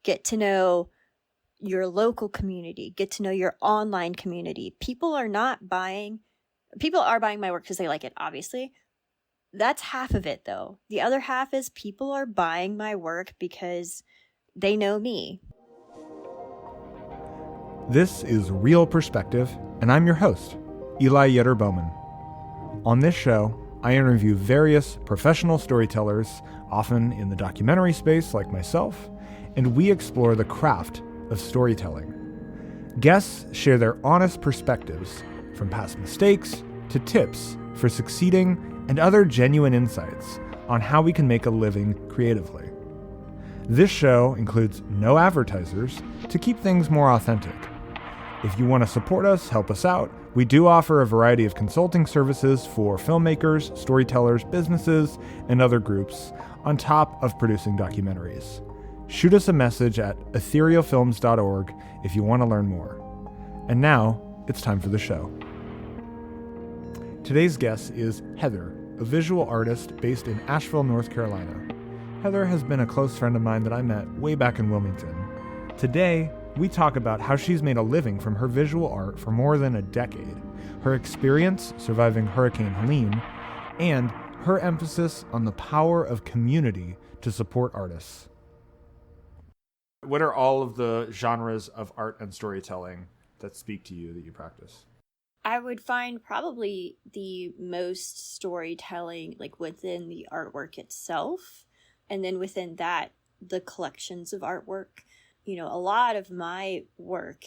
get to know your local community, get to know your online community. People are buying my work because they like it, obviously. That's half of it, though. The other half is people are buying my work because they know me. This is Real Perspective, and I'm your host, Eli and Heather. On this show, I interview various professional storytellers, often in the documentary space like myself, and we explore the craft of storytelling. Guests share their honest perspectives, from past mistakes to tips for succeeding and other genuine insights on how we can make a living creatively. This show includes no advertisers to keep things more authentic. If you want to support us, help us out, we do offer a variety of consulting services for filmmakers, storytellers, businesses, and other groups, on top of producing documentaries. Shoot us a message at etherealfilms.org if you want to learn more. And now, it's time for the show. Today's guest is Heather, a visual artist based in Asheville, North Carolina. Heather has been a close friend of mine that I met way back in Wilmington. Today, we talk about how she's made a living from her visual art for more than a decade, her experience surviving Hurricane Helene, and her emphasis on the power of community to support artists. What are all of the genres of art and storytelling that speak to you that you practice? I would find probably the most storytelling like within the artwork itself, and then within that, the collections of artwork. You know, a lot of my work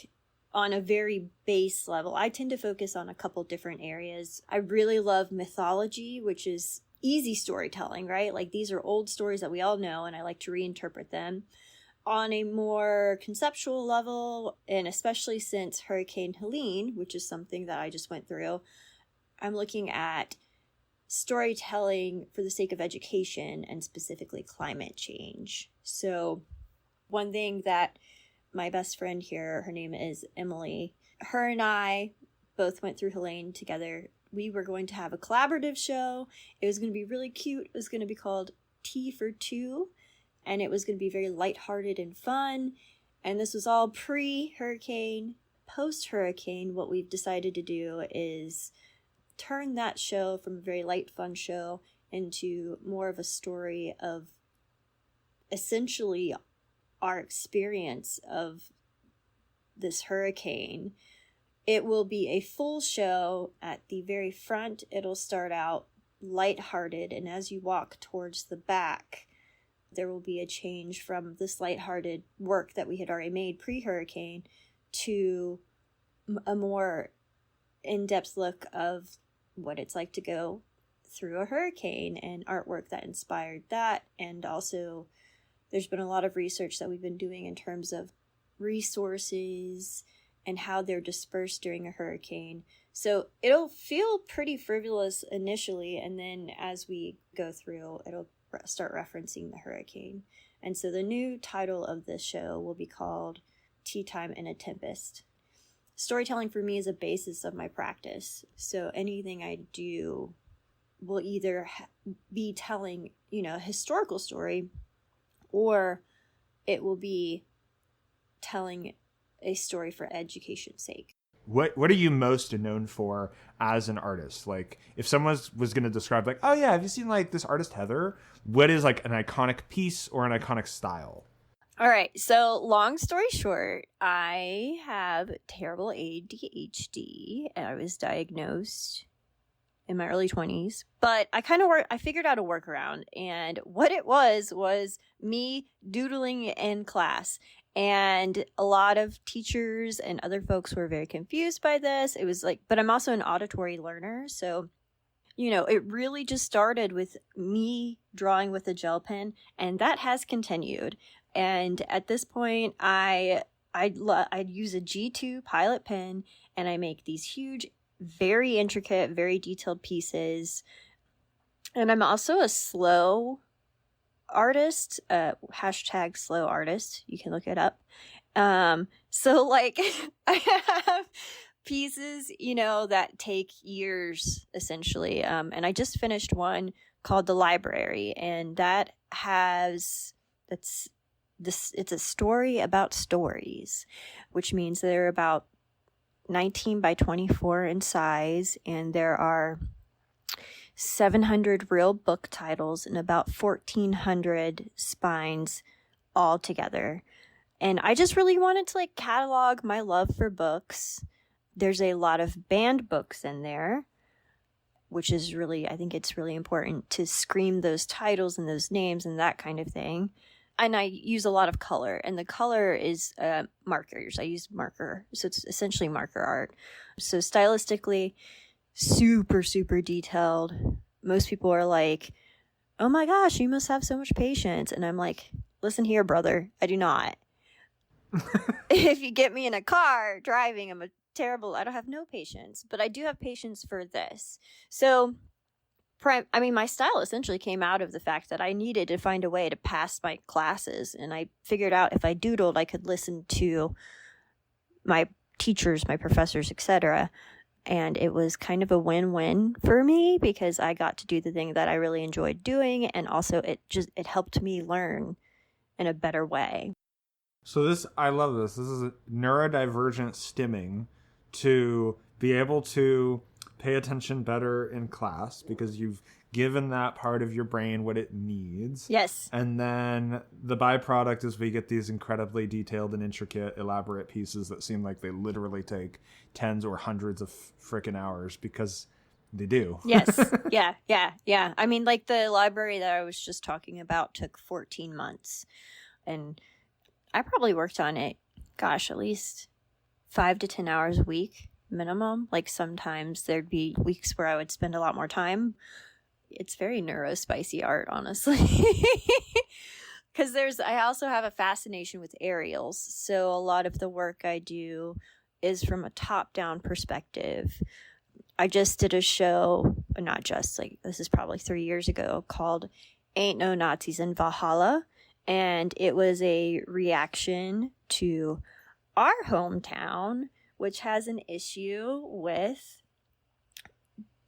on a very base level, I tend to focus on a couple different areas. I really love mythology, which is easy storytelling, right? Like these are old stories that we all know, and I like to reinterpret them. On a more conceptual level, and especially since Hurricane Helene, which is something that I just went through, I'm looking at storytelling for the sake of education and specifically climate change. So one thing that my best friend here, her name is Emily, her and I both went through Helene together. We were going to have a collaborative show. It was going to be really cute. It was going to be called Tea for Two. And it was going to be very lighthearted and fun. And this was all pre-hurricane. Post-hurricane, what we've decided to do is turn that show from a very light, fun show into more of a story of essentially our experience of this hurricane. It will be a full show. At the very front, it'll start out lighthearted. And as you walk towards the back, there will be a change from this lighthearted work that we had already made pre-hurricane to a more in-depth look of what it's like to go through a hurricane and artwork that inspired that. And also, there's been a lot of research that we've been doing in terms of resources and how they're dispersed during a hurricane. So it'll feel pretty frivolous initially, and then as we go through, it'll start referencing the hurricane. And so the new title of this show will be called Tea Time in a Tempest. Storytelling for me is a basis of my practice. So anything I do will either be telling, a historical story, or it will be telling a story for education's sake. What are you most known for as an artist? Like, if someone was going to describe, like, oh yeah, have you seen like this artist Heather? What is like an iconic piece or an iconic style? All right. So long story short, I have terrible ADHD, and I was diagnosed in my early 20s. But I figured out a workaround, and what it was me doodling in class. And a lot of teachers and other folks were very confused by this. It was like, but I'm also an auditory learner. So, it really just started with me drawing with a gel pen, and that has continued. And at this point, I'd use a G2 Pilot pen, and I make these huge, very intricate, very detailed pieces. And I'm also a slow artist, hashtag slow artist. You can look it up. So like I have pieces, that take years essentially. And I just finished one called The Library, and that's it's a story about stories, which means they're about 19 by 24 in size, and there are 700 real book titles and about 1,400 spines all together. And I just really wanted to catalog my love for books. There's a lot of banned books in there, which is really, I think it's really important to scream those titles and those names and that kind of thing. And I use a lot of color, and the color is markers. I use marker, so it's essentially marker art. So stylistically, super, super detailed. Most people are like, oh my gosh, you must have so much patience. And I'm like, listen here, brother, I do not. If you get me in a car driving, I don't have no patience, but I do have patience for this. So my style essentially came out of the fact that I needed to find a way to pass my classes, and I figured out if I doodled, I could listen to my teachers, my professors, etc. And it was kind of a win-win for me because I got to do the thing that I really enjoyed doing, and also it helped me learn in a better way. So I love this. This is neurodivergent stimming to be able to pay attention better in class because you've given that part of your brain what it needs. Yes. And then the byproduct is we get these incredibly detailed and intricate, elaborate pieces that seem like they literally take tens or hundreds of freaking hours because they do. Yes. Yeah. I mean, the library that I was just talking about took 14 months. And I probably worked on it, at least 5 to 10 hours a week minimum. Sometimes there'd be weeks where I would spend a lot more time. It's very neurospicy art, honestly. Because I also have a fascination with aerials. So a lot of the work I do is from a top-down perspective. I just did a show, not just, this is probably 3 years ago, called Ain't No Nazis in Valhalla. And it was a reaction to our hometown, which has an issue with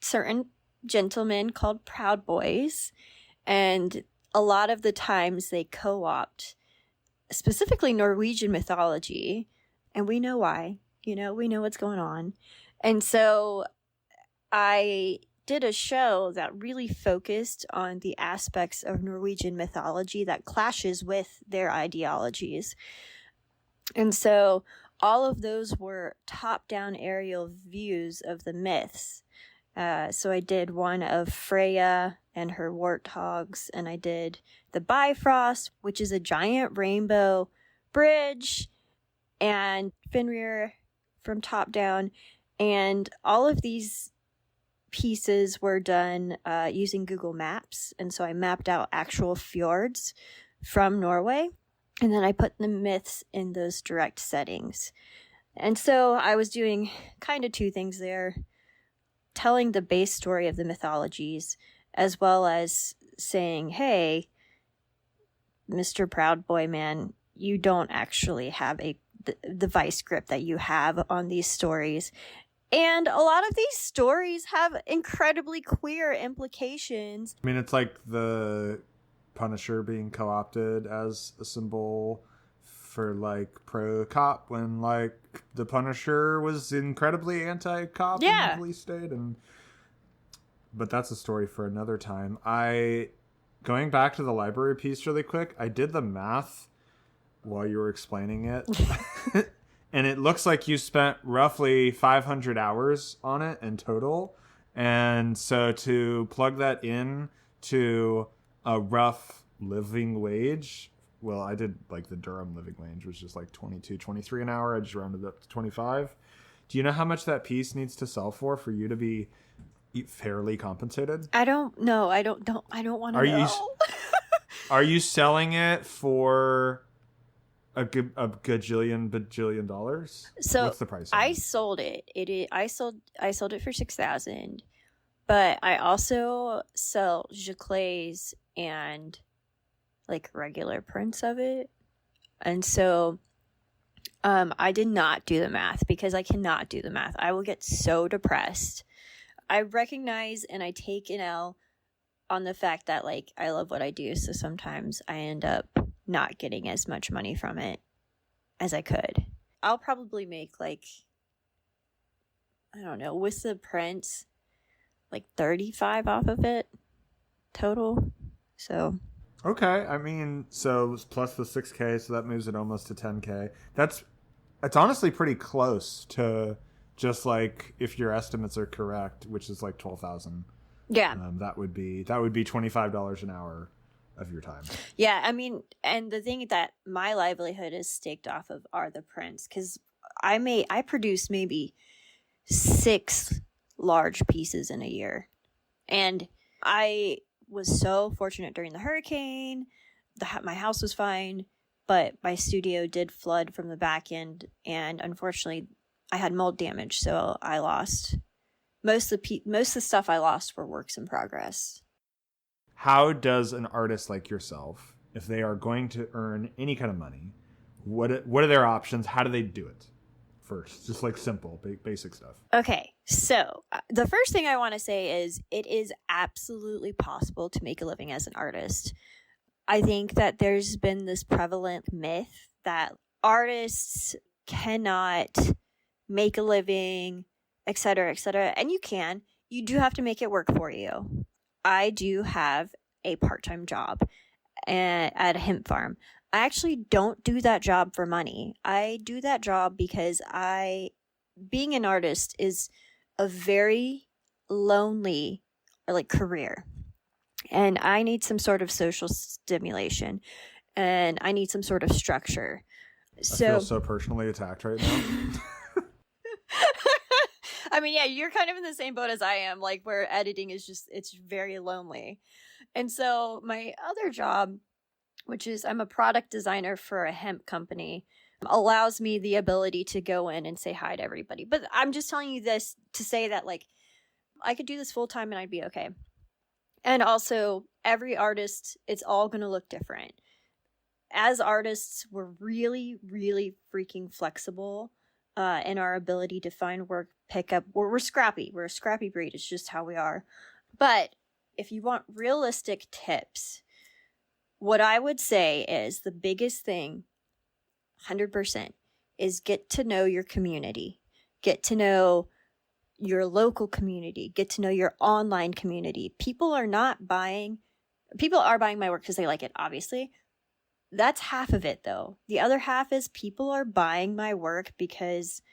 certain gentlemen called Proud Boys. And a lot of the times they co-opt specifically Norwegian mythology. And we know why. We know what's going on. And so I did a show that really focused on the aspects of Norwegian mythology that clashes with their ideologies. And so all of those were top-down aerial views of the myths. So I did one of Freya and her warthogs, and I did the Bifrost, which is a giant rainbow bridge, and Fenrir from top down. And all of these pieces were done using Google Maps. And so I mapped out actual fjords from Norway. And then I put the myths in those direct settings. And so I was doing kind of two things there. Telling the base story of the mythologies, as well as saying, hey, Mr. Proud Boy Man, you don't actually have the vice grip that you have on these stories. And a lot of these stories have incredibly queer implications. I mean, it's like the Punisher being co-opted as a symbol for pro-cop when the Punisher was incredibly anti-cop in the police state. But that's a story for another time. Going back to the library piece really quick, I did the math while you were explaining it. And it looks like you spent roughly 500 hours on it in total. And so to plug that in to a rough living wage, well, I did the Durham living wage, which is 22, 23 an hour. I just rounded up to 25. Do you know how much that piece needs to sell for you to be fairly compensated? I don't know. I don't want to know. Are you selling it for a bajillion dollars? So what's the price? I sold it. I sold it for $6,000, but I also sell giclées and regular prints of it. And so I did not do the math because I cannot do the math. I will get so depressed. I recognize and I take an L on the fact that I love what I do. So sometimes I end up not getting as much money from it as I could. I'll probably make like, I don't know, with the prints, like 35 off of it total. So okay, I mean, so plus the 6K, so that moves it almost to 10K. It's honestly pretty close to just like if your estimates are correct, which is like 12,000. yeah, that would be $25 an hour of your time. yeah. I mean, and the thing that my livelihood is staked off of are the prints, because I produce maybe 6 large pieces in a year, and I was so fortunate during the hurricane. My house was fine, but my studio did flood from the back end, and unfortunately I had mold damage, so I lost most of the stuff I lost were works in progress. How does an artist like yourself, if they are going to earn any kind of money, what are their options? How do they do it? First, just like simple, basic stuff. Okay, so the first thing I want to say is it is absolutely possible to make a living as an artist. I think that there's been this prevalent myth that artists cannot make a living, etc., etc. And you can. You do have to make it work for you. I do have a part-time job at a hemp farm. I actually don't do that job for money. I do that job because being an artist is a very lonely career. And I need some sort of social stimulation, and I need some sort of structure. I feel so personally attacked right now. I mean, yeah, you're kind of in the same boat as I am, like where editing is just, it's very lonely. And so my other job, which is I'm a product designer for a hemp company, allows me the ability to go in and say hi to everybody. But I'm just telling you this to say that like I could do this full time and I'd be okay. And also every artist, it's all going to look different. As artists, we're really, really freaking flexible in our ability to find work, pick up. We're scrappy. We're a scrappy breed. It's just how we are. But if you want realistic tips, what I would say is the biggest thing, 100%, is get to know your community. Get to know your local community. Get to know your online community. People are buying my work because they like it, obviously. That's half of it, though. The other half is people are buying my work because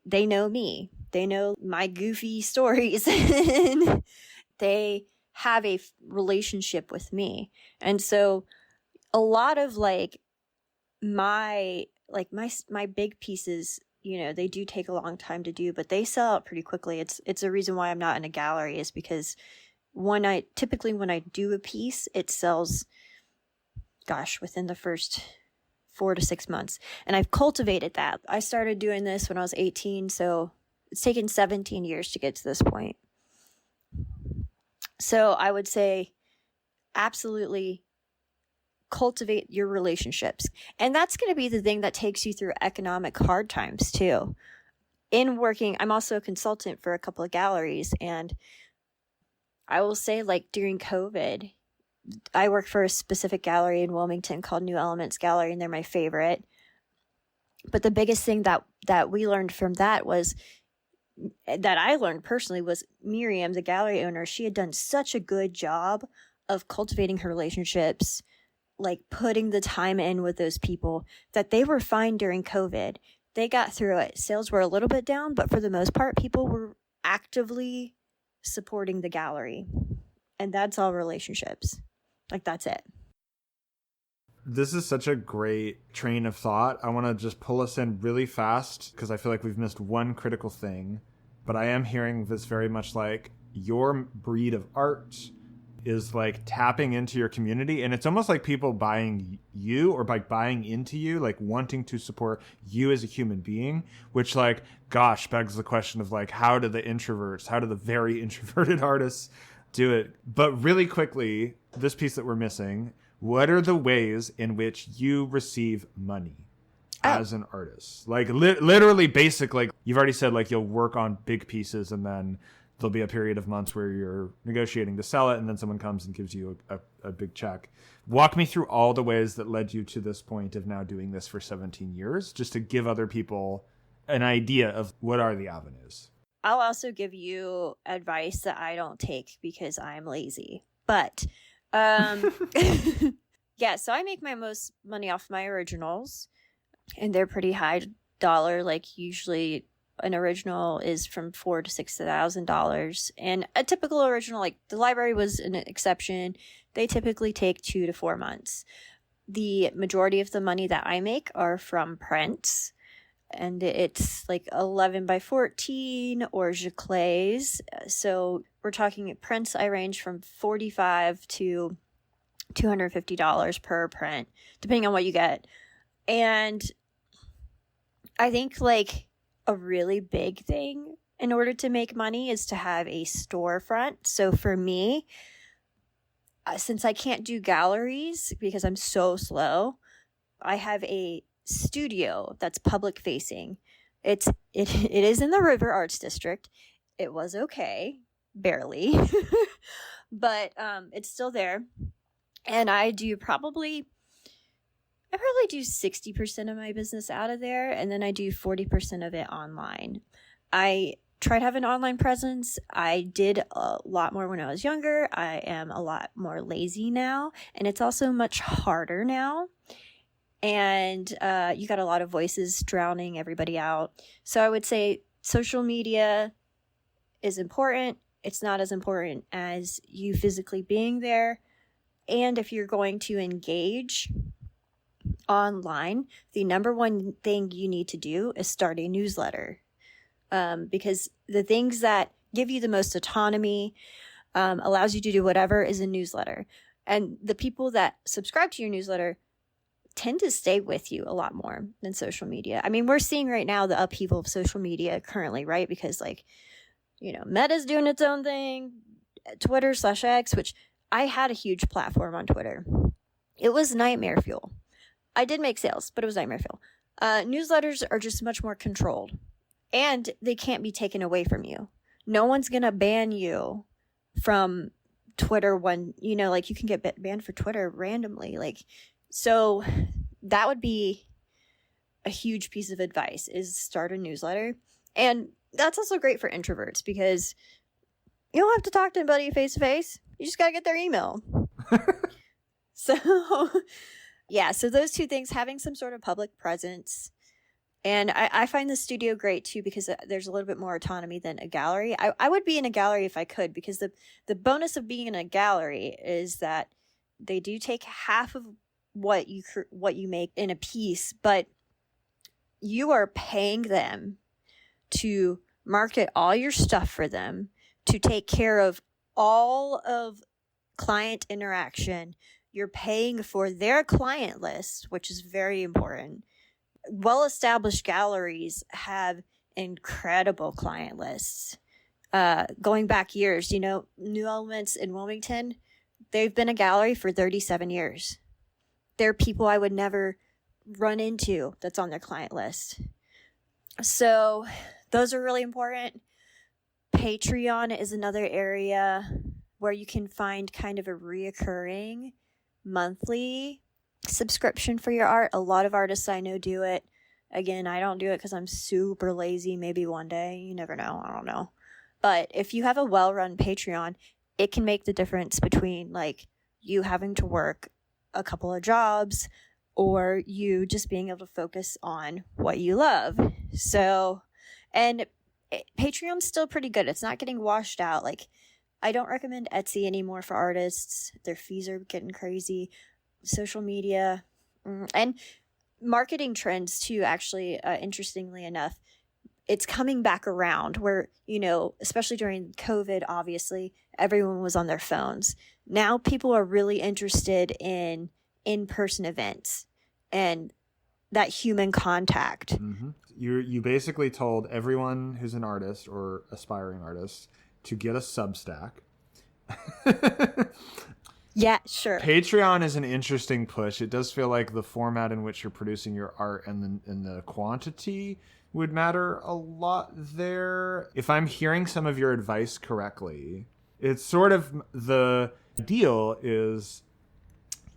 they know me. They know my goofy stories. And they have a relationship with me. And so a lot of my big pieces, they do take a long time to do, but they sell out pretty quickly. It's a reason why I'm not in a gallery, is because when I do a piece, it sells, within the first 4 to 6 months. And I've cultivated that. I started doing this when I was 18, so it's taken 17 years to get to this point. So I would say absolutely cultivate your relationships. And that's going to be the thing that takes you through economic hard times too. In working, I'm also a consultant for a couple of galleries, and I will say during COVID, I work for a specific gallery in Wilmington called New Elements Gallery, and they're my favorite. But the biggest thing that we learned from that I learned personally was Miriam, the gallery owner. She had done such a good job of cultivating her relationships, putting the time in with those people, that they were fine during COVID. They got through it. Sales were a little bit down, but for the most part, people were actively supporting the gallery. And that's all relationships. That's it. This is such a great train of thought. I want to just pull us in really fast because I feel like we've missed one critical thing. But I am hearing this very much like your breed of art is tapping into your community, and it's almost like people buying you or buying into you, wanting to support you as a human being, which begs the question of how do the very introverted artists do it? But really quickly, this piece that we're missing, what are the ways in which you receive money as an artist? Literally basic, you've already said you'll work on big pieces and then there'll be a period of months where you're negotiating to sell it, and then someone comes and gives you a big check. Walk me through all the ways that led you to this point of now doing this for 17 years, just to give other people an idea of what are the avenues. I'll also give you advice that I don't take because I'm lazy. But yeah, so I make my most money off my originals, and they're pretty high dollar. Like usually an original is from $4,000 to $6,000, and a typical original, like the library was an exception, they typically take 2 to 4 months. The majority of the money that I make are from prints, and it's like 11 by 14 or giclées. So we're talking prints. I range from $45 to $250 per print, depending on what you get. And I think like a really big thing in order to make money is to have a storefront. So for me, since I can't do galleries because I'm so slow, I have a studio that's public facing. It is in the River Arts District. It was okay, barely, but it's still there. And I probably do 60% of my business out of there, and then I do 40% of it online. I try to have an online presence. I did a lot more when I was younger. I am a lot more lazy now, and it's also much harder now. And you got a lot of voices drowning everybody out. So I would say social media is important. It's not as important as you physically being there. And if you're going to engage online, the number one thing you need to do is start a newsletter. Because the things that give you the most autonomy, allows you to do whatever, is a newsletter. And the people that subscribe to your newsletter tend to stay with you a lot more than social media. I mean, we're seeing right now the upheaval of social media currently, right? Because Meta's doing its own thing, Twitter/X, which I had a huge platform on Twitter. It was nightmare fuel. I did make sales, but it was nightmare fuel. Newsletters are just much more controlled, and they can't be taken away from you. No one's going to ban you from Twitter when, you can get banned for Twitter randomly. So that would be a huge piece of advice, is start a newsletter. And that's also great for introverts because you don't have to talk to anybody face to face. You just got to get their email. So yeah, so those two things, having some sort of public presence. And I find the studio great too because there's a little bit more autonomy than a gallery. I would be in a gallery if I could, because the bonus of being in a gallery is that they do take half of what you make in a piece, but you are paying them to market all your stuff for them, to take care of all of client interaction. You're paying for their client list, which is very important. Well-established galleries have incredible client lists. Going back years, New Elements in Wilmington, they've been a gallery for 37 years. They're people I would never run into that's on their client list. So those are really important. Patreon is another area where you can find kind of a reoccurring monthly subscription for your art. A lot of artists I know do it. Again, I don't do it because I'm super lazy. Maybe one day. You never know. I don't know. But if you have a well-run Patreon, it can make the difference between you having to work a couple of jobs or you just being able to focus on what you love. So, and Patreon's still pretty good. It's not getting washed out. I don't recommend Etsy anymore for artists. Their fees are getting crazy. Social media and marketing trends too, actually, interestingly enough, it's coming back around where, especially during COVID, obviously, everyone was on their phones. Now people are really interested in in-person events and that human contact. Mm-hmm. You basically told everyone who's an artist or aspiring artist to get a Substack. Yeah, sure. Patreon is an interesting push. It does feel like the format in which you're producing your art and the quantity would matter a lot there. If I'm hearing some of your advice correctly, it's sort of the deal is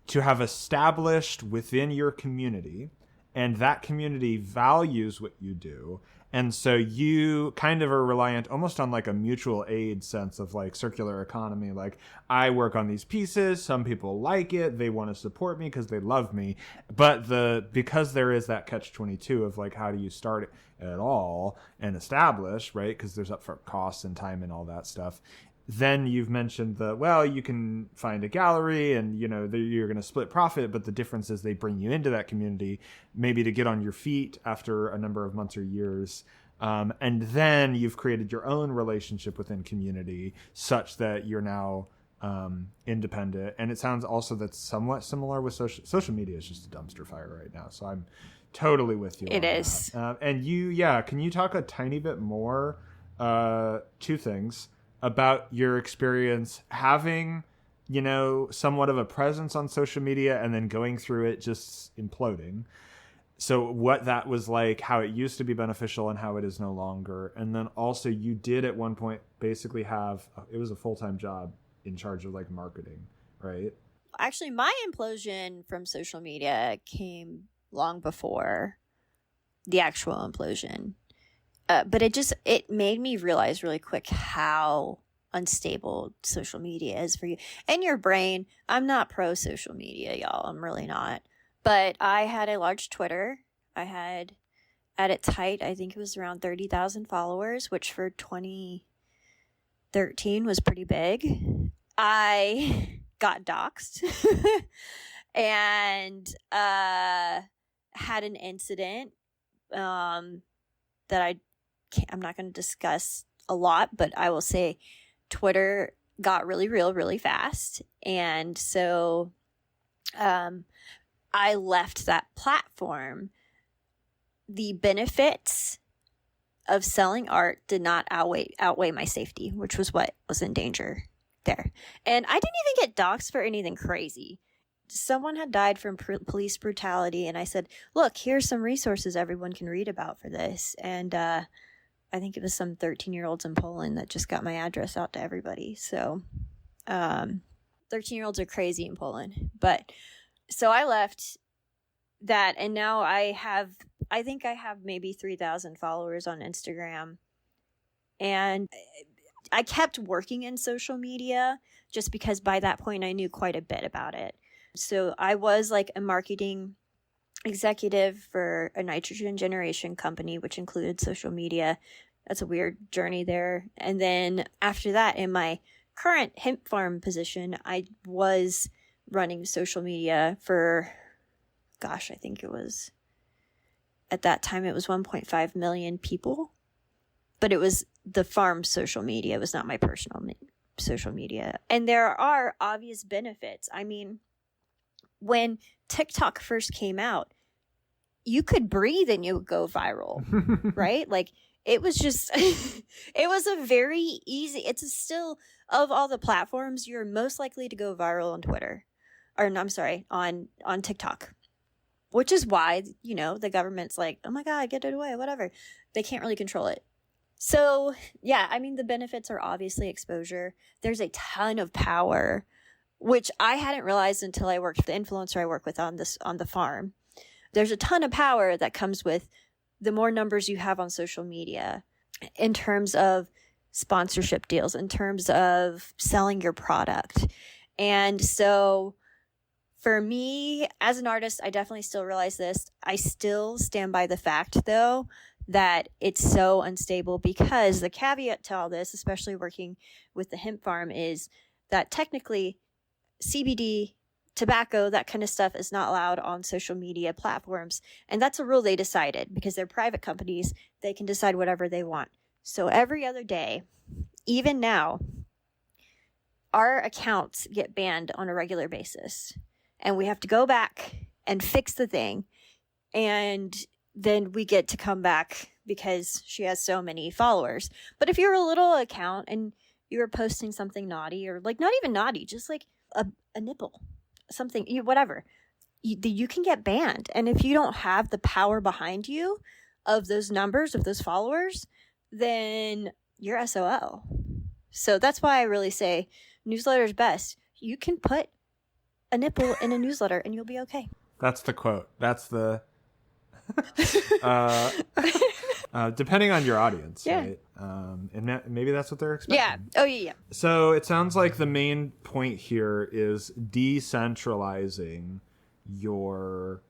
to have established within your community, and that community values what you do. And so you kind of are reliant almost on like a mutual aid sense of like circular economy. Like, I work on these pieces. Some people like it. They want to support me because they love me. But because there is that catch-22 of like, how do you start it at all and establish, right? Because there's upfront costs and time and all that stuff. Then you've mentioned you can find a gallery and, you're going to split profit, but the difference is they bring you into that community, maybe to get on your feet after a number of months or years. And then you've created your own relationship within community such that you're now independent. And it sounds also that's somewhat similar with social media. Is just a dumpster fire right now. So I'm totally with you. It is. And can you talk a tiny bit more, two things, about your experience having, somewhat of a presence on social media and then going through it just imploding. So what that was like, how it used to be beneficial and how it is no longer. And then also you did at one point basically it was a full-time job in charge of like marketing, right? Actually, my implosion from social media came long before the actual implosion. But it made me realize really quick how unstable social media is for you and your brain. I'm not pro social media, y'all. I'm really not. But I had a large Twitter. I had, at its height, I think it was around 30,000 followers, which for 2013 was pretty big. I got doxxed and had an incident that I'm not going to discuss a lot, but I will say Twitter got really real really fast. And so I left that platform. The benefits of selling art did not outweigh my safety, which was what was in danger there. And I didn't even get doxxed for anything crazy. Someone had died from police brutality, and I said, look, here's some resources everyone can read about for this. And I think it was some 13-year-olds in Poland that just got my address out to everybody. So 13-year-olds are crazy in Poland. But so I left that, and now I think I have maybe 3,000 followers on Instagram. And I kept working in social media just because by that point I knew quite a bit about it. So I was like a marketing executive for a nitrogen generation company, which included social media. That's a weird journey there. And then after that, in my current hemp farm position, I was running social media for, I think it was, at that time, it was 1.5 million people. But it was the farm's social media. It was not my personal social media. And there are obvious benefits. I mean, when TikTok first came out, you could breathe and you would go viral, right? Like, it was just, it was a very easy, it's still, of all the platforms, you're most likely to go viral on Twitter. Or, no, I'm sorry, on TikTok. Which is why, the government's like, oh my God, get it away, whatever. They can't really control it. So, yeah, I mean, the benefits are obviously exposure. There's a ton of power, which I hadn't realized until I worked with the influencer I work with on the farm. There's a ton of power that comes with the more numbers you have on social media in terms of sponsorship deals, in terms of selling your product. And so for me as an artist, I definitely still realize this. I still stand by the fact, though, that it's so unstable, because the caveat to all this, especially working with the hemp farm, is that technically CBD, tobacco, that kind of stuff is not allowed on social media platforms. And that's a rule they decided because they're private companies. They can decide whatever they want. So every other day, even now, our accounts get banned on a regular basis. And we have to go back and fix the thing. And then we get to come back because she has so many followers. But if you're a little account and you're posting something naughty, or like not even naughty, just like a nipple, something, whatever, you can get banned. And if you don't have the power behind you of those numbers, of those followers, then you're SOL. So that's why I really say newsletter is best. You can put a nipple in a newsletter and you'll be okay. That's the quote. That's the depending on your audience, right? And maybe that's what they're expecting. Yeah. Oh, yeah. So it sounds like the main point here is decentralizing your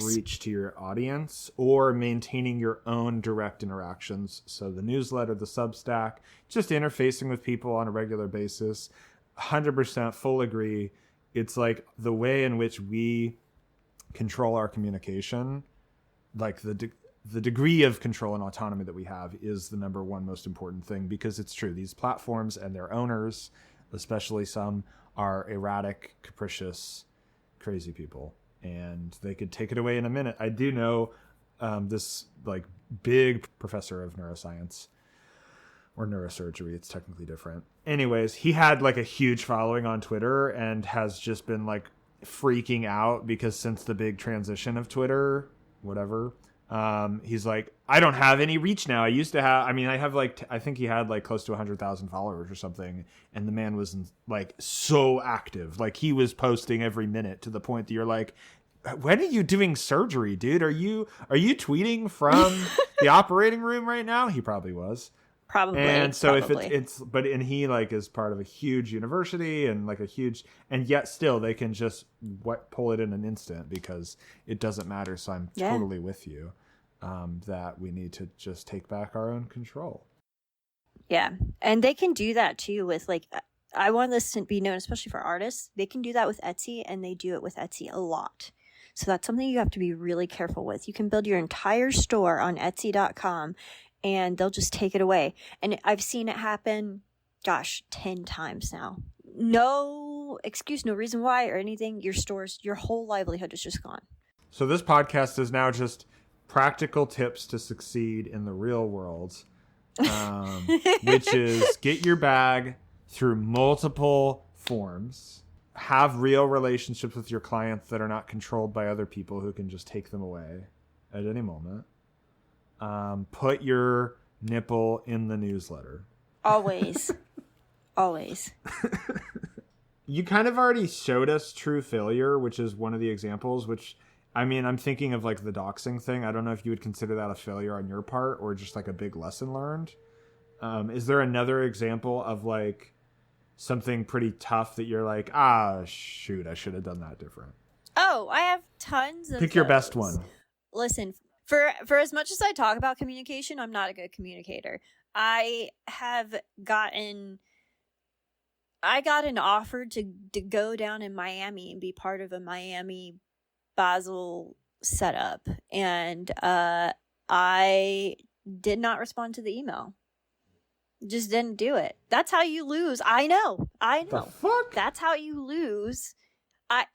reach to your audience, or maintaining your own direct interactions. So the newsletter, the Substack, just interfacing with people on a regular basis. 100% full agree. It's like the way in which we control our communication, like the degree of control and autonomy that we have is the number one most important thing, because it's true. These platforms and their owners, especially some, are erratic, capricious, crazy people, and they could take it away in a minute. I do know this like big professor of neuroscience or neurosurgery. It's technically different. Anyways, he had like a huge following on Twitter and has just been like freaking out because since the big transition of Twitter, whatever, he's like, I don't have any reach now. I used to have, I have like, I think he had like close to 100,000 followers or something. And the man was like so active. Like he was posting every minute to the point that you're like, when are you doing surgery, dude? Are you tweeting from the operating room right now? He probably was. Probably. And so if and he like is part of a huge university and like and yet still they can just pull it in an instant because it doesn't matter. So I'm totally with you that we need to just take back our own control. Yeah. And they can do that too with like, I want this to be known, especially for artists. They can do that with Etsy, and they do it with Etsy a lot. So that's something you have to be really careful with. You can build your entire store on Etsy.com and they'll just take it away. And I've seen it happen, 10 times now. No excuse, no reason why or anything. Your whole livelihood is just gone. So this podcast is now just practical tips to succeed in the real world, which is get your bag through multiple forms. Have real relationships with your clients that are not controlled by other people who can just take them away at any moment. Put your nipple in the newsletter. Always. Always. You kind of already showed us true failure, which is one of the examples, which, I'm thinking of like the doxing thing. I don't know if you would consider that a failure on your part or just like a big lesson learned. Is there another example of like something pretty tough that you're like, shoot, I should have done that different? Oh, I have tons of Pick your best one. Listen, for as much as I talk about communication, I'm not a good communicator. I got an offer to go down in Miami and be part of a Miami Basel setup, and I did not respond to the email. Just didn't do it. That's how you lose. I know. The fuck? That's how you lose. I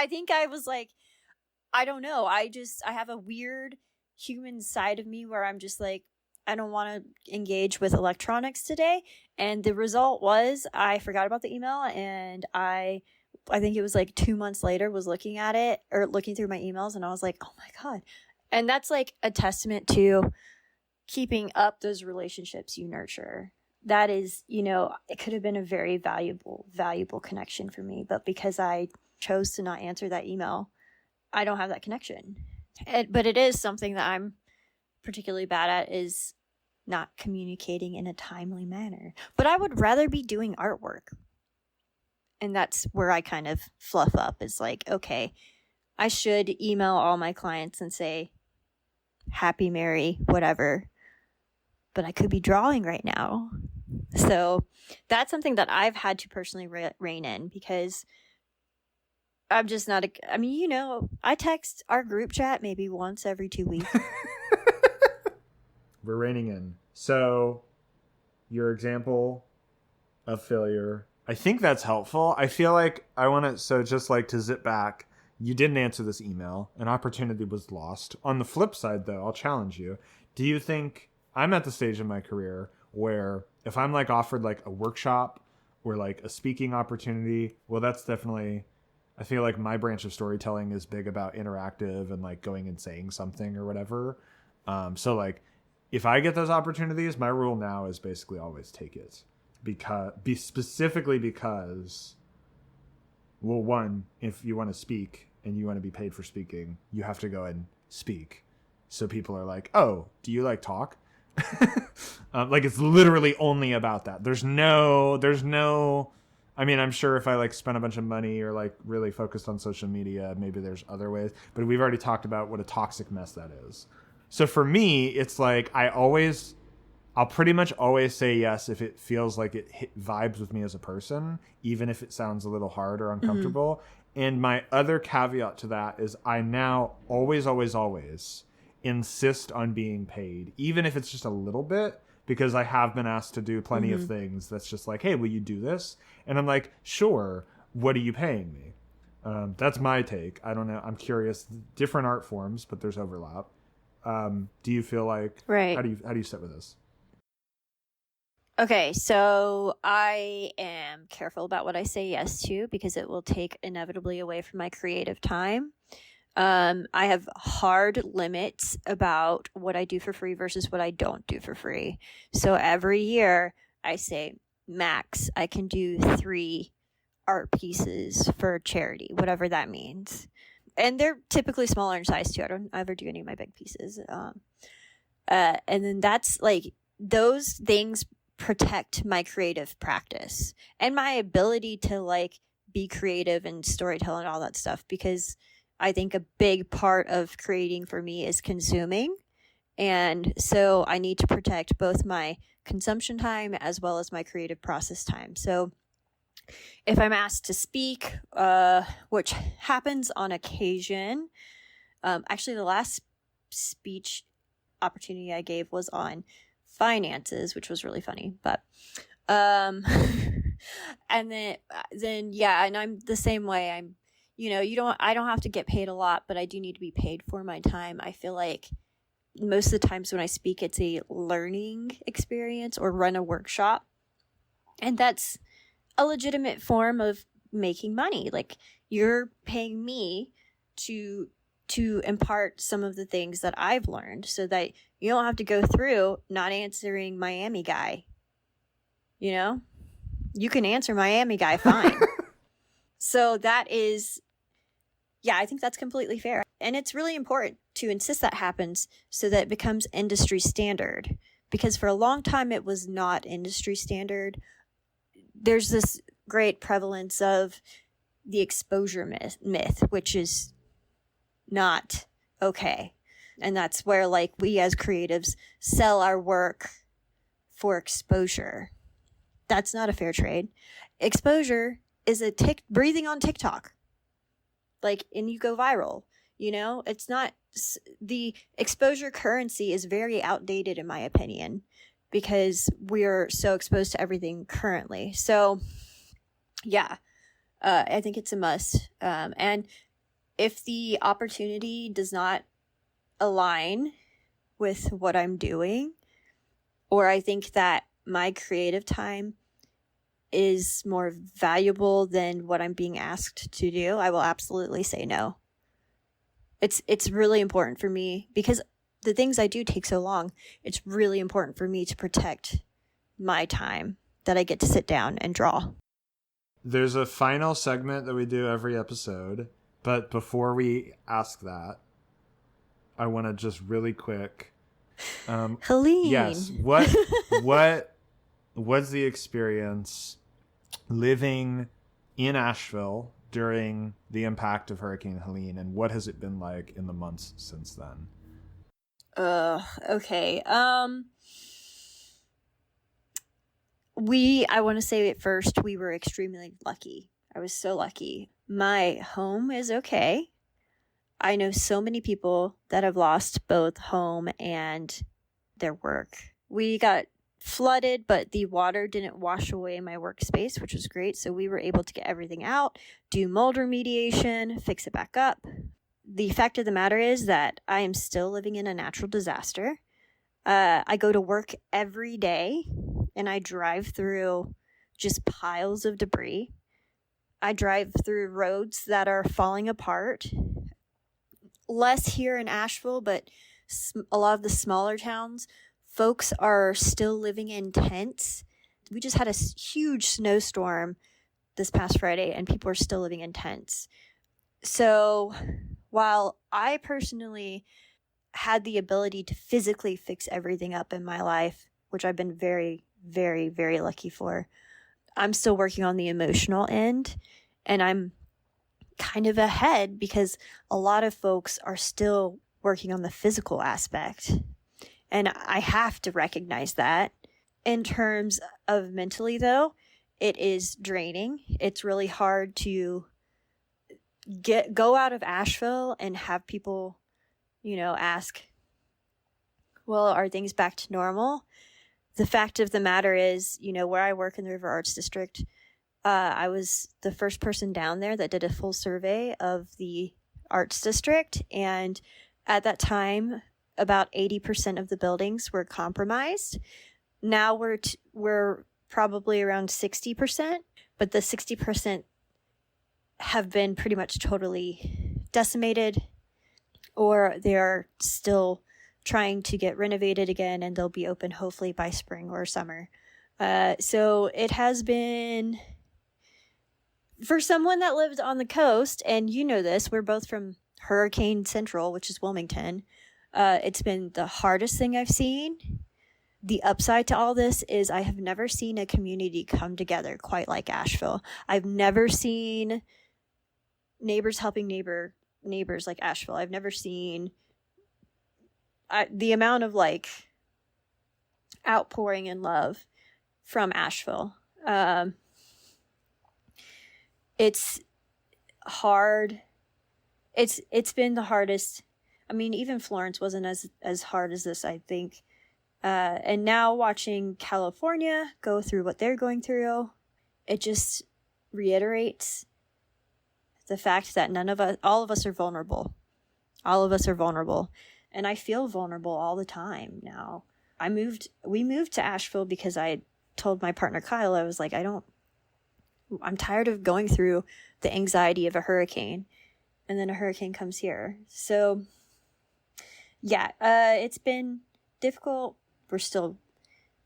think I was like, I don't know. I have a weird human side of me where I'm just like, I don't want to engage with electronics today. And the result was I forgot about the email, and I think it was like 2 months later was looking at it or looking through my emails, and I was like, oh my God. And that's like a testament to keeping up those relationships you nurture. That is, it could have been a very valuable connection for me, but because I chose to not answer that email, I don't have that connection. But it is something that I'm particularly bad at, is not communicating in a timely manner. But I would rather be doing artwork. And that's where I kind of fluff up, is like, okay, I should email all my clients and say, happy, merry, whatever. But I could be drawing right now. So that's something that I've had to personally rein in, because I'm just not I text our group chat maybe once every 2 weeks. We're reining in. So your example of failure, I think that's helpful. I feel like to zip back, you didn't answer this email. An opportunity was lost. On the flip side, though, I'll challenge you. Do you think, I'm at the stage in my career where if I'm like offered like a workshop or like a speaking opportunity, well, that's definitely, I feel like my branch of storytelling is big about interactive and like going and saying something or whatever. So like if I get those opportunities, my rule now is basically always take it, specifically because, well, one, if you want to speak and you want to be paid for speaking, you have to go and speak. So people are like, oh, do you like talk? Like it's literally only about that. There's no, I mean, I'm sure if I like spent a bunch of money or like really focused on social media, maybe there's other ways, but we've already talked about what a toxic mess that is. So for me, it's like, I'll pretty much always say yes if it feels like it vibes with me as a person, even if it sounds a little hard or uncomfortable. Mm-hmm. And my other caveat to that is I now always insist on being paid, even if it's just a little bit, because I have been asked to do plenty of things that's just like, hey, will you do this? And I'm like, sure. What are you paying me? That's my take. I don't know. I'm curious. Different art forms, but there's overlap. Do you feel like, right? How do you sit with this? Okay, so I am careful about what I say yes to because it will take inevitably away from my creative time. I have hard limits about what I do for free versus what I don't do for free. So every year I say, max, I can do 3 art pieces for charity, whatever that means. And they're typically smaller in size too. I don't ever do any of my big pieces. And then that's like, those things protect my creative practice and my ability to like be creative and storytell and all that stuff, because I think a big part of creating for me is consuming. And so I need to protect both my consumption time as well as my creative process time. So if I'm asked to speak, which happens on occasion, actually the last speech opportunity I gave was on finances, which was really funny, but and then yeah, and I'm the same way. I'm, I don't have to get paid a lot, but I do need to be paid for my time. I feel like most of the times when I speak, it's a learning experience or run a workshop, and that's a legitimate form of making money. Like, you're paying me to impart some of the things that I've learned so that you don't have to go through not answering Miami Guy. You can answer Miami Guy fine. So that is, yeah, I think that's completely fair. And it's really important to insist that happens so that it becomes industry standard, because for a long time it was not industry standard. There's this great prevalence of the exposure myth, which is not okay. And that's where, like, we as creatives sell our work for exposure. That's not a fair trade. Exposure is breathing on TikTok. Like, and you go viral, it's not, the exposure currency is very outdated in my opinion, because we're so exposed to everything currently. So yeah, I think it's a must. And if the opportunity does not align with what I'm doing, or I think that my creative time is more valuable than what I'm being asked to do, I will absolutely say no. It's really important for me, because the things I do take so long. It's really important for me to protect my time that I get to sit down and draw. There's a final segment that we do every episode, but before we ask that, I want to just really quick. Helene. Yes. What was the experience living in Asheville during the impact of Hurricane Helene, and what has it been like in the months since then? Okay. I want to say at first we were extremely lucky. I was so lucky. My home is okay. I know so many people that have lost both home and their work. We got flooded, but the water didn't wash away my workspace, which was great. So we were able to get everything out, do mold remediation, fix it back up. The fact of the matter is that I am still living in a natural disaster. I go to work every day and I drive through just piles of debris. I drive through roads that are falling apart. Less here in Asheville, but a lot of the smaller towns, folks are still living in tents. We just had a huge snowstorm this past Friday, and people are still living in tents. So while I personally had the ability to physically fix everything up in my life, which I've been very, very, very lucky for, I'm still working on the emotional end, and I'm kind of ahead because a lot of folks are still working on the physical aspect. And I have to recognize that. In terms of mentally, though, it is draining. It's really hard to go out of Asheville and have people, ask, well, are things back to normal? The fact of the matter is, where I work in the River Arts District, I was the first person down there that did a full survey of the Arts District. And at that time, about 80% of the buildings were compromised. Now we're probably around 60%, but the 60% have been pretty much totally decimated, or they're still trying to get renovated again, and they'll be open hopefully by spring or summer. So it has been, for someone that lives on the coast, and this, we're both from Hurricane Central, which is Wilmington. It's been the hardest thing I've seen. The upside to all this is I have never seen a community come together quite like Asheville. I've never seen neighbors helping neighbors like Asheville. I've never seen the amount of outpouring in love from Asheville. It's hard. It's been the hardest. I mean, even Florence wasn't as hard as this, I think. And now watching California go through what they're going through, it just reiterates the fact that all of us are vulnerable. All of us are vulnerable. And I feel vulnerable all the time now. We moved to Asheville because I told my partner Kyle, I was like, I'm tired of going through the anxiety of a hurricane. And then a hurricane comes here. So yeah, it's been difficult. We're still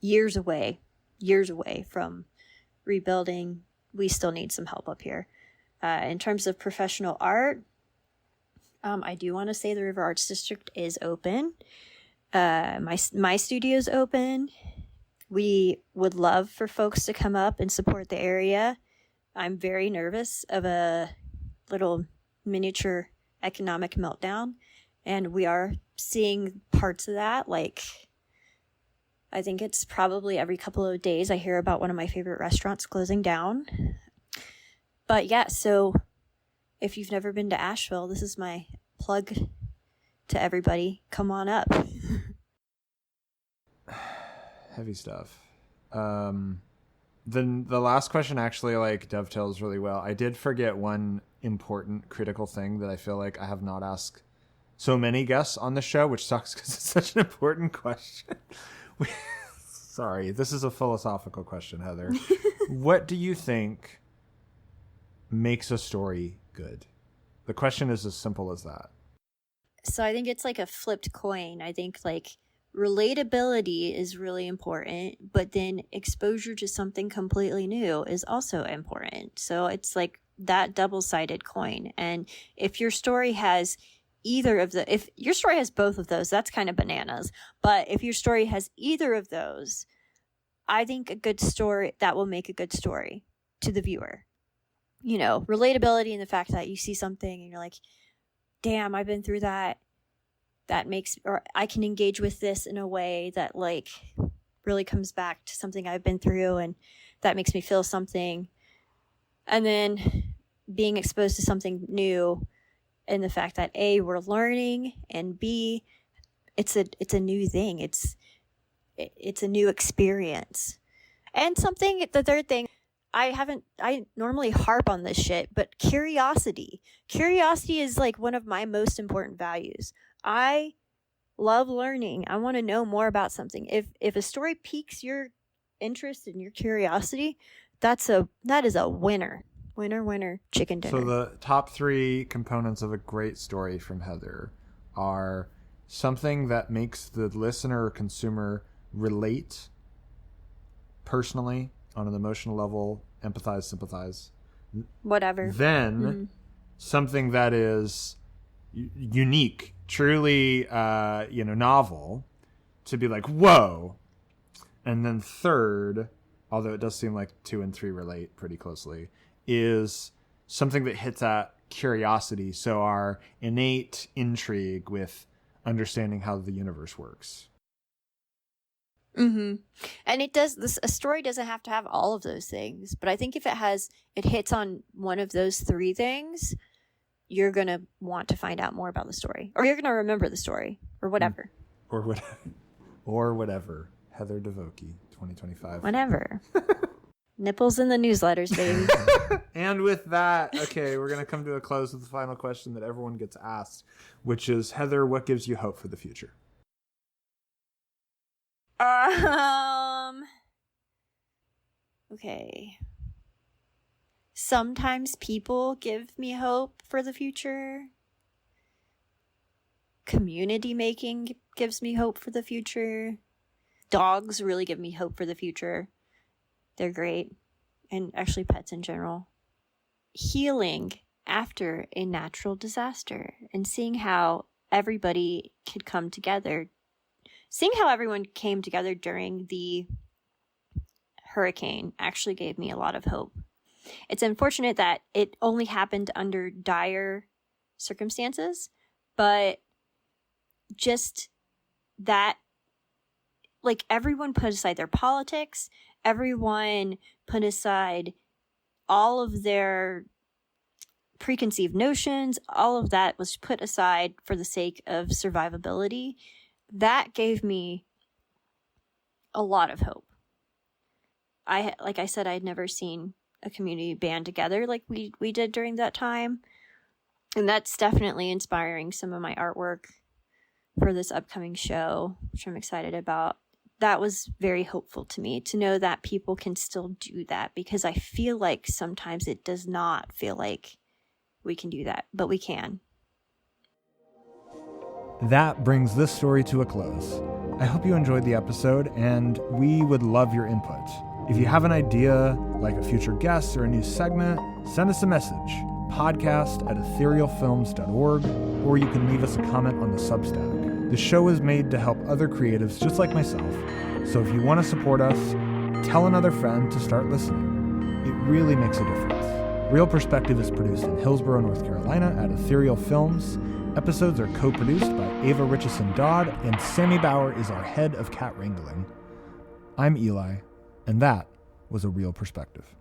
years away from rebuilding. We still need some help up here. In terms of professional art, I do want to say the River Arts District is open. My studio's open. We would love for folks to come up and support the area. I'm very nervous of a little miniature economic meltdown, and we are seeing parts of that. I think it's probably every couple of days I hear about one of my favorite restaurants closing down. But yeah, so if you've never been to Asheville, this is my plug to everybody. Come on up. Heavy stuff. The last question actually dovetails really well. I did forget one important critical thing that I feel like I have not asked so many guests on the show, which sucks because it's such an important question. Sorry, this is a philosophical question, Heather. What do you think makes a story good? The question is as simple as that. So I think it's like a flipped coin. I think relatability is really important, but then exposure to something completely new is also important. So it's like that double-sided coin. And if your story has if your story has both of those, that's kind of bananas. But if your story has either of those, I think that will make a good story to the viewer. Relatability in the fact that you see something and you're like, damn, I've been through that. Or I can engage with this in a way that really comes back to something I've been through, and that makes me feel something. And then being exposed to something new, and the fact that A, we're learning, and B, it's a new thing. It's a new experience. And the third thing, I normally harp on this shit, but curiosity. Curiosity is one of my most important values. I love learning. I want to know more about something. If a story piques your interest and your curiosity, that is a winner. Winner, chicken dinner. So the top 3 components of a great story from Heather are something that makes the listener or consumer relate personally on an emotional level, empathize, sympathize. Whatever. Then something that is unique, truly, novel, to be like, whoa. And then third, although it does seem like 2 and 3 relate pretty closely, is something that hits at curiosity. So our innate intrigue with understanding how the universe works. Mm-hmm. And a story doesn't have to have all of those things, but I think if it hits on one of those 3 things, you're going to want to find out more about the story, or you're going to remember the story, or whatever. Or whatever. Heather DeVokie, 2025. Whatever. Nipples in the newsletters, baby. And with that, okay, we're going to come to a close with the final question that everyone gets asked, which is, Heather, what gives you hope for the future? Okay. Sometimes people give me hope for the future. Community making gives me hope for the future. Dogs really give me hope for the future. They're great. And actually pets in general. Healing after a natural disaster and seeing how everybody could come together. Seeing how everyone came together during the hurricane actually gave me a lot of hope. It's unfortunate that it only happened under dire circumstances, but just that, like, everyone put aside their politics, everyone put aside all of their preconceived notions, all of that was put aside for the sake of survivability. That gave me a lot of hope. Like I said, I'd never seen a community band together like we did during that time. And that's definitely inspiring some of my artwork for this upcoming show, which I'm excited about. That was very hopeful to me, to know that people can still do that, because I feel like sometimes it does not feel like we can do that, but we can. That brings this story to a close. I hope you enjoyed the episode, and we would love your input. If you have an idea, like a future guest or a new segment, send us a message, podcast@etherealfilms.org, or you can leave us a comment on the Substack. The show is made to help other creatives just like myself, so if you want to support us, tell another friend to start listening. It really makes a difference. Real Perspective is produced in Hillsborough, North Carolina at Ethereal Films. Episodes are co-produced by Ava Richardson-Dodd, and Sammy Bauer is our head of cat wrangling. I'm Eli, and that was A Real Perspective.